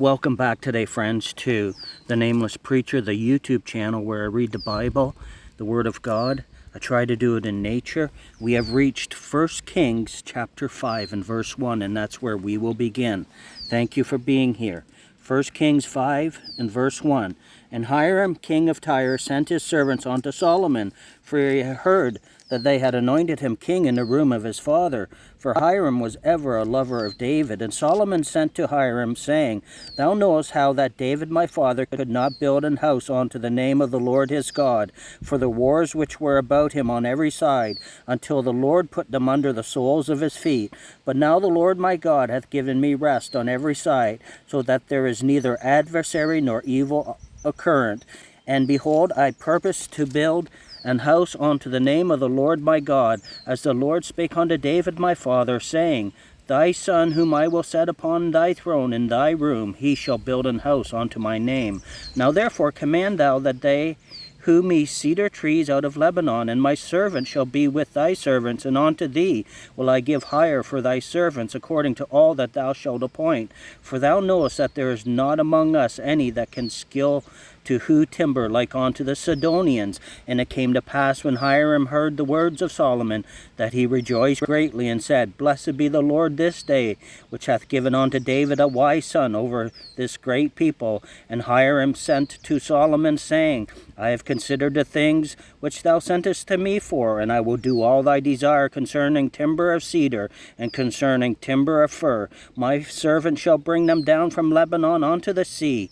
Welcome back today, friends, to The Nameless Preacher, the YouTube channel where I read the Bible, the Word of God. I try to do it in nature. We have reached 1 Kings chapter 5 and verse 1, and that's where we will begin. Thank you for being here. 1 Kings 5 and verse 1. And Hiram, king of Tyre, sent his servants unto Solomon, for he heard that they had anointed him king in the room of his father. For Hiram was ever a lover of David. And Solomon sent to Hiram, saying, Thou knowest how that David my father could not build an house unto the name of the Lord his God, for the wars which were about him on every side, until the Lord put them under the soles of his feet. But now the Lord my God hath given me rest on every side, so that there is neither adversary nor evil occurrent. And behold, I purpose to build an house unto the name of the Lord my God, as the Lord spake unto David my father, saying, Thy son, whom I will set upon thy throne in thy room, he shall build an house unto my name. Now therefore command thou that they hew me cedar trees out of Lebanon, and my servant shall be with thy servants, and unto thee will I give hire for thy servants, according to all that thou shalt appoint. For thou knowest that there is not among us any that can skill to hew timber like unto the Sidonians. And it came to pass, when Hiram heard the words of Solomon, that he rejoiced greatly, and said, Blessed be the Lord this day, which hath given unto David a wise son over this great people. And Hiram sent to Solomon, saying, I have considered the things which thou sentest to me for, and I will do all thy desire concerning timber of cedar, and concerning timber of fir. My servant shall bring them down from Lebanon unto the sea,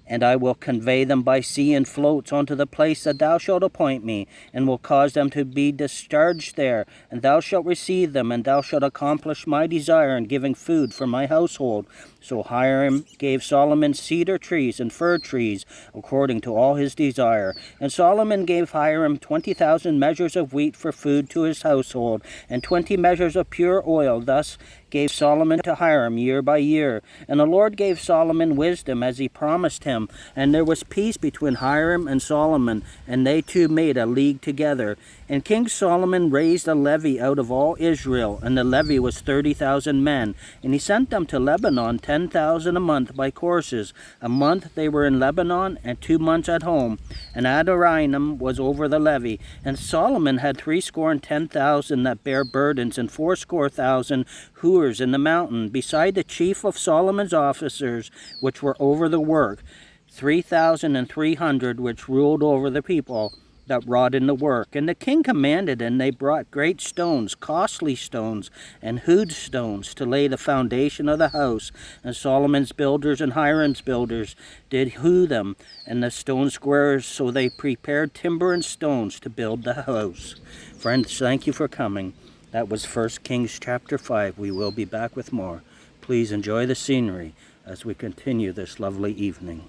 and I will convey them by sea in floats unto the place that thou shalt appoint me, and will cause them to be discharged there. And thou shalt receive them, and thou shalt accomplish my desire in giving food for my household. So Hiram gave Solomon cedar trees and fir trees, according to all his desire. And Solomon gave Hiram 20,000 measures of wheat for food to his household, and 20 measures of pure oil. Thus gave Solomon to Hiram year by year. And the Lord gave Solomon wisdom, as he promised him. And there was peace between Hiram and Solomon, and they two made a league together. And King Solomon raised a levy out of all Israel, and the levy was 30,000 men. And he sent them to Lebanon 10,000 a month by courses. A month they were in Lebanon, and 2 months at home. And Adoniram was over the levy. And Solomon had 10,000 that bare burdens, and 80,000 hewers in the mountain, beside the chief of Solomon's officers, which were over the work, 3,300 which ruled over the people that wrought in the work. And the king commanded, and they brought great stones, costly stones, and hewed stones, to lay the foundation of the house. And Solomon's builders and Hiram's builders did hew them, and the stone squares, so they prepared timber and stones to build the house. Friends, thank you for coming. That was 1 Kings chapter 5. We will be back with more. Please enjoy the scenery as we continue this lovely evening.